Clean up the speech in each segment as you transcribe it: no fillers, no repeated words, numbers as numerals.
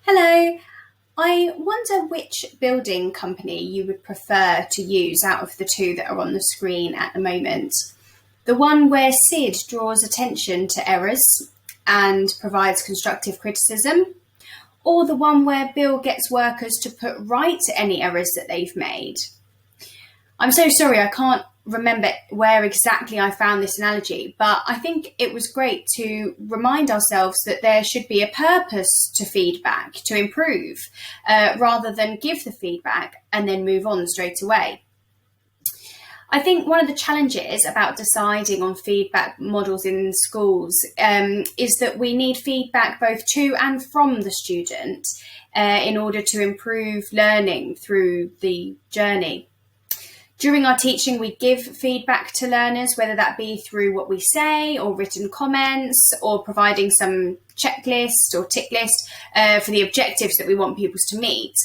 Hello. I wonder which building company you would prefer to use out of the two that are on the screen at the moment. The one where Sid draws attention to errors and provides constructive criticism, or the one where Bill gets workers to put right any errors that they've made. I'm so sorry, I can't remember where exactly I found this analogy, but I think it was great to remind ourselves that there should be a purpose to feedback to improve, rather than give the feedback and then move on straight away. I think one of the challenges about deciding on feedback models in schools is that we need feedback both to and from the student in order to improve learning through the journey. During our teaching, we give feedback to learners, whether that be through what we say or written comments or providing some checklist or tick list for the objectives that we want pupils to meet.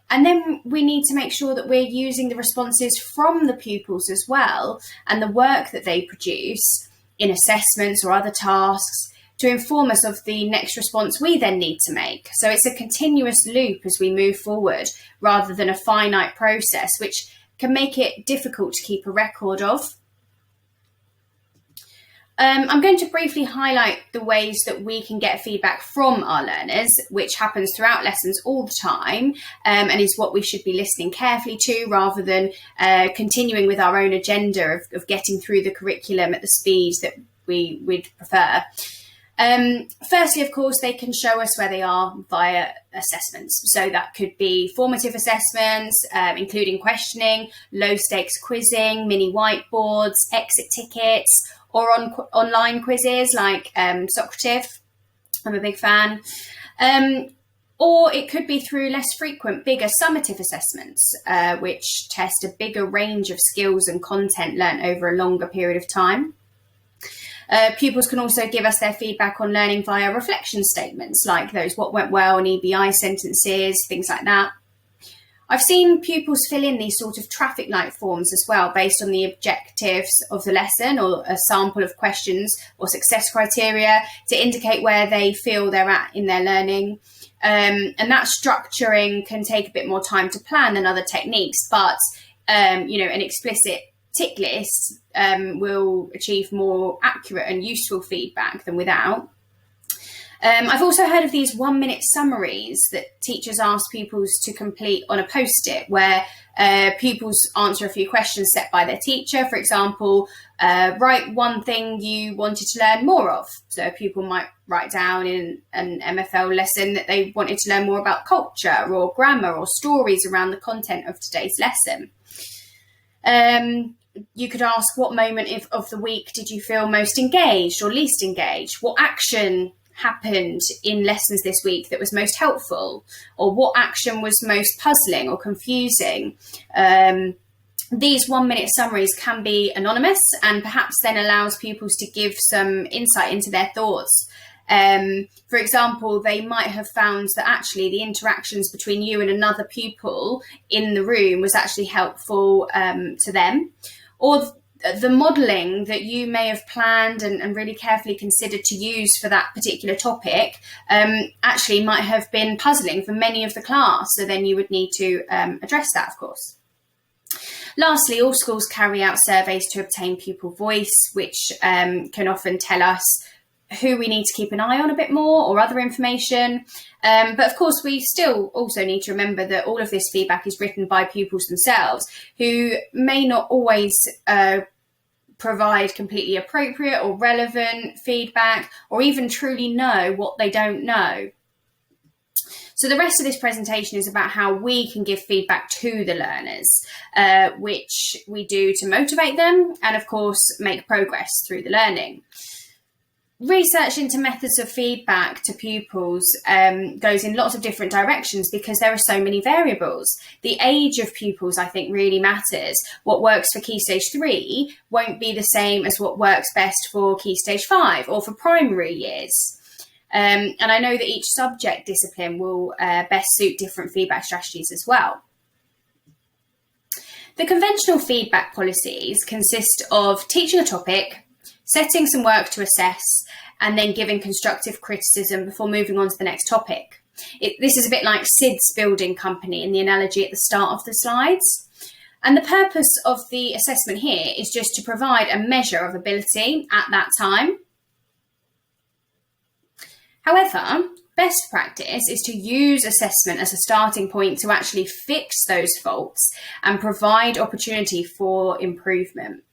And then we need to make sure that we're using the responses from the pupils as well and the work that they produce in assessments or other tasks to inform us of the next response we then need to make. So it's a continuous loop as we move forward rather than a finite process, which can make it difficult to keep a record of. I'm going to briefly highlight the ways that we can get feedback from our learners, which happens throughout lessons all the time, and is what we should be listening carefully to rather than continuing with our own agenda of getting through the curriculum at the speed that we'd prefer. Firstly, of course, they can show us where they are via assessments. So that could be formative assessments, including questioning, low stakes quizzing, mini whiteboards, exit tickets, or online quizzes like Socrative. I'm a big fan. Or it could be through less frequent, bigger summative assessments, which test a bigger range of skills and content learnt over a longer period of time. Pupils can also give us their feedback on learning via reflection statements, like those what went well and EBI sentences, things like that. I've seen pupils fill in these sort of traffic light forms as well, based on the objectives of the lesson or a sample of questions or success criteria to indicate where they feel they're at in their learning. And that structuring can take a bit more time to plan than other techniques, but an explicit tick list will achieve more accurate and useful feedback than without. I've also heard of these 1-minute summaries that teachers ask pupils to complete on a post-it, where pupils answer a few questions set by their teacher. For example, write one thing you wanted to learn more of. So a pupil might write down in an MFL lesson that they wanted to learn more about culture or grammar or stories around the content of today's lesson. You could ask, what moment of the week did you feel most engaged or least engaged? What action happened in lessons this week that was most helpful? Or what action was most puzzling or confusing? These 1-minute summaries can be anonymous and perhaps then allows pupils to give some insight into their thoughts. For example, they might have found that actually the interactions between you and another pupil in the room was actually helpful to them. Or the modelling that you may have planned and really carefully considered to use for that particular topic actually might have been puzzling for many of the class. So then you would need to address that, of course. Lastly, all schools carry out surveys to obtain pupil voice, which can often tell us who we need to keep an eye on a bit more or other information. But of course, we still also need to remember that all of this feedback is written by pupils themselves, who may not always provide completely appropriate or relevant feedback, or even truly know what they don't know. So the rest of this presentation is about how we can give feedback to the learners, which we do to motivate them and, of course, make progress through the learning. Research into methods of feedback to pupils goes in lots of different directions because there are so many variables. The age of pupils, I think, really matters. What works for Key Stage 3 won't be the same as what works best for Key Stage 5 or for primary years. And I know that each subject discipline will best suit different feedback strategies as well. The conventional feedback policies consist of teaching a topic, setting some work to assess, and then giving constructive criticism before moving on to the next topic. This is a bit like Sid's building company in the analogy at the start of the slides. And the purpose of the assessment here is just to provide a measure of ability at that time. However, best practice is to use assessment as a starting point to actually fix those faults and provide opportunity for improvement.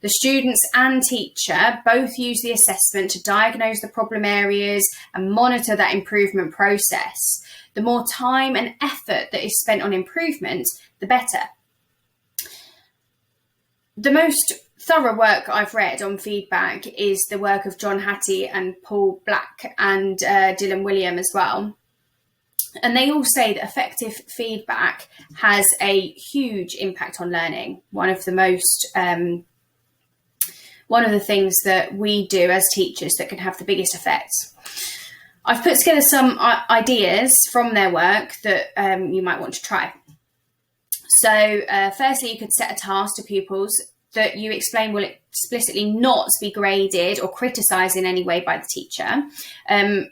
The students and teacher both use the assessment to diagnose the problem areas and monitor that improvement process. The more time and effort that is spent on improvement, the better. The most thorough work I've read on feedback is the work of John Hattie and Paul Black and Dylan William as well. And they all say that effective feedback has a huge impact on learning. One of the things that we do as teachers that can have the biggest effect. I've put together some ideas from their work that you might want to try. So firstly, you could set a task to pupils that you explain will explicitly not be graded or criticised in any way by the teacher,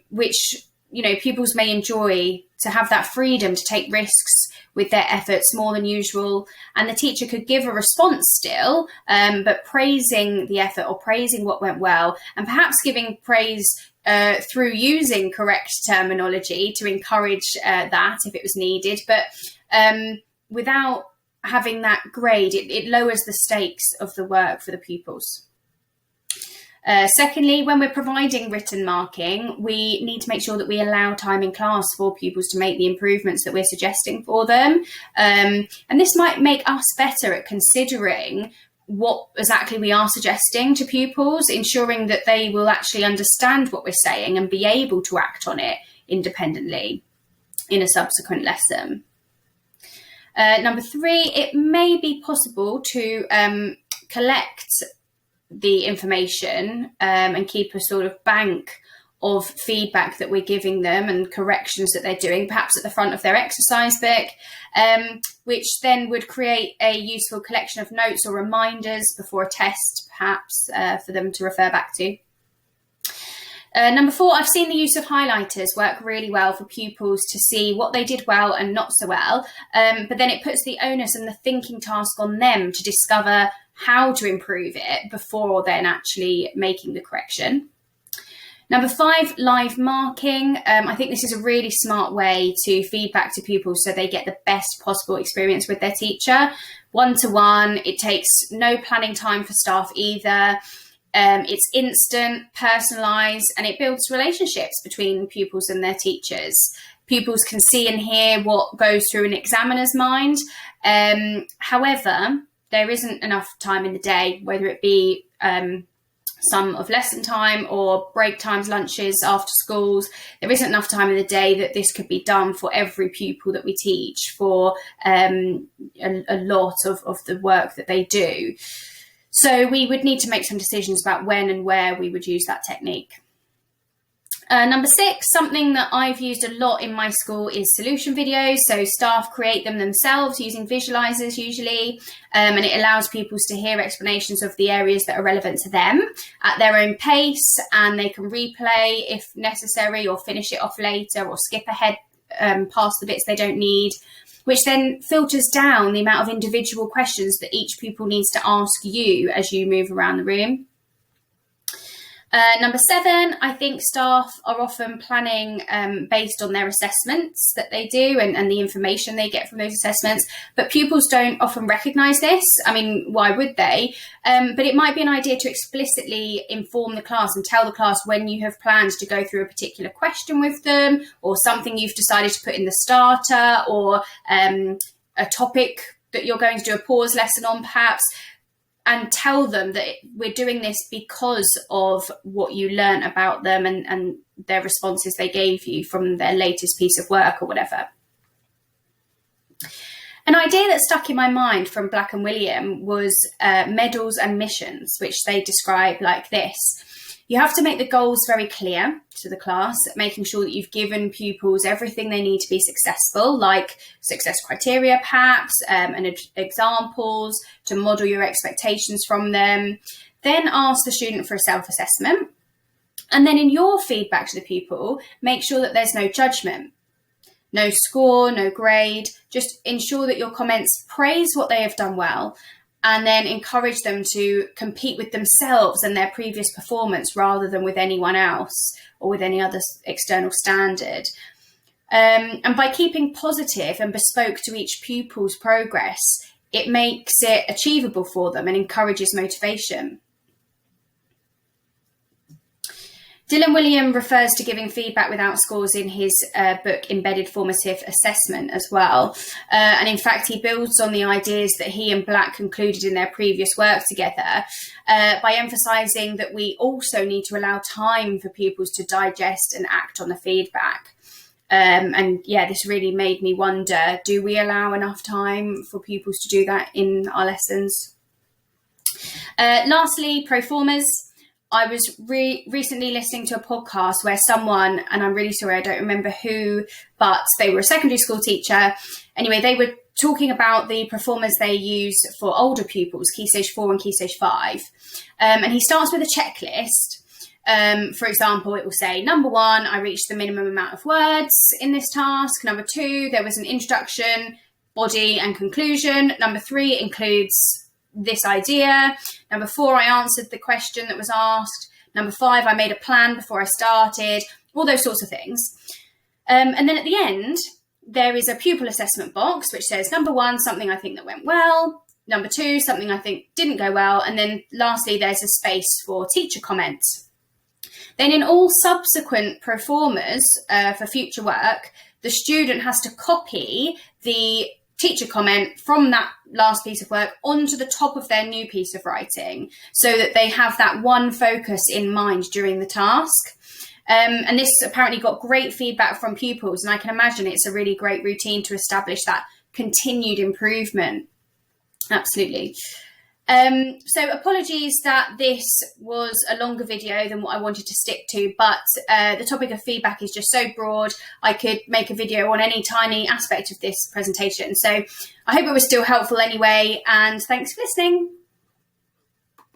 which, pupils may enjoy to have that freedom to take risks with their efforts more than usual. And the teacher could give a response still, but praising the effort or praising what went well, and perhaps giving praise through using correct terminology to encourage that if it was needed. But without having that grade, it lowers the stakes of the work for the pupils. Secondly, when we're providing written marking, we need to make sure that we allow time in class for pupils to make the improvements that we're suggesting for them. And this might make us better at considering what exactly we are suggesting to pupils, ensuring that they will actually understand what we're saying and be able to act on it independently in a subsequent lesson. Number 3, it may be possible to collect the information and keep a sort of bank of feedback that we're giving them and corrections that they're doing, perhaps at the front of their exercise book, which then would create a useful collection of notes or reminders before a test, perhaps, for them to refer back to. Number 4, I've seen the use of highlighters work really well for pupils to see what they did well and not so well, but then it puts the onus and the thinking task on them to discover how to improve it before then actually making the correction. Number 5, live marking. I think this is a really smart way to feedback to pupils so they get the best possible experience with their teacher. 1-to-1, it takes no planning time for staff either. It's instant, personalised, and it builds relationships between pupils and their teachers. Pupils can see and hear what goes through an examiner's mind. However, there isn't enough time in the day, whether it be some of lesson time or break times, lunches, after schools. There isn't enough time in the day that this could be done for every pupil that we teach for a lot of the work that they do. So we would need to make some decisions about when and where we would use that technique. Number 6, something that I've used a lot in my school is solution videos. So staff create them themselves using visualizers usually, and it allows pupils to hear explanations of the areas that are relevant to them at their own pace, and they can replay if necessary or finish it off later or skip ahead past the bits they don't need, which then filters down the amount of individual questions that each pupil needs to ask you as you move around the room. Number 7, I think staff are often planning based on their assessments that they do and the information they get from those assessments, but pupils don't often recognise this. I mean, why would they? But it might be an idea to explicitly inform the class and tell the class when you have planned to go through a particular question with them, or something you've decided to put in the starter, or a topic that you're going to do a pause lesson on perhaps, and tell them that we're doing this because of what you learn about them and their responses they gave you from their latest piece of work or whatever. An idea that stuck in my mind from Black and William was medals and missions, which they describe like this. You have to make the goals very clear to the class, making sure that you've given pupils everything they need to be successful, like success criteria perhaps, and examples to model your expectations from them. Then ask the student for a self-assessment. And then in your feedback to the pupil, make sure that there's no judgment. No score, no grade. Just ensure that your comments praise what they have done well, and then encourage them to compete with themselves and their previous performance rather than with anyone else or with any other external standard. And by keeping positive and bespoke to each pupil's progress, it makes it achievable for them and encourages motivation. Dylan Wiliam refers to giving feedback without scores in his book Embedded Formative Assessment as well. And in fact, he builds on the ideas that he and Black concluded in their previous work together by emphasising that we also need to allow time for pupils to digest and act on the feedback. And yeah, this really made me wonder, do we allow enough time for pupils to do that in our lessons? Lastly, proformers. I was recently listening to a podcast where someone, and I'm really sorry, I don't remember who, but they were a secondary school teacher. Anyway, they were talking about the proformers they use for older pupils, Key Stage 4 and Key Stage 5. And he starts with a checklist. For example, it will say, number 1, I reached the minimum amount of words in this task. Number 2, there was an introduction, body and conclusion. Number 3 includes this idea. Number 4, I answered the question that was asked. Number 5, I made a plan before I started, all those sorts of things. And then at the end, there is a pupil assessment box, which says, number 1, something I think that went well. Number 2, something I think didn't go well. And then lastly, there's a space for teacher comments. Then in all subsequent proformers for future work, the student has to copy the teacher comment from that last piece of work onto the top of their new piece of writing so that they have that one focus in mind during the task. And this apparently got great feedback from pupils, and I can imagine it's a really great routine to establish that continued improvement. Absolutely. So apologies that this was a longer video than what I wanted to stick to, but the topic of feedback is just so broad. I could make a video on any tiny aspect of this presentation. So I hope it was still helpful anyway, and thanks for listening.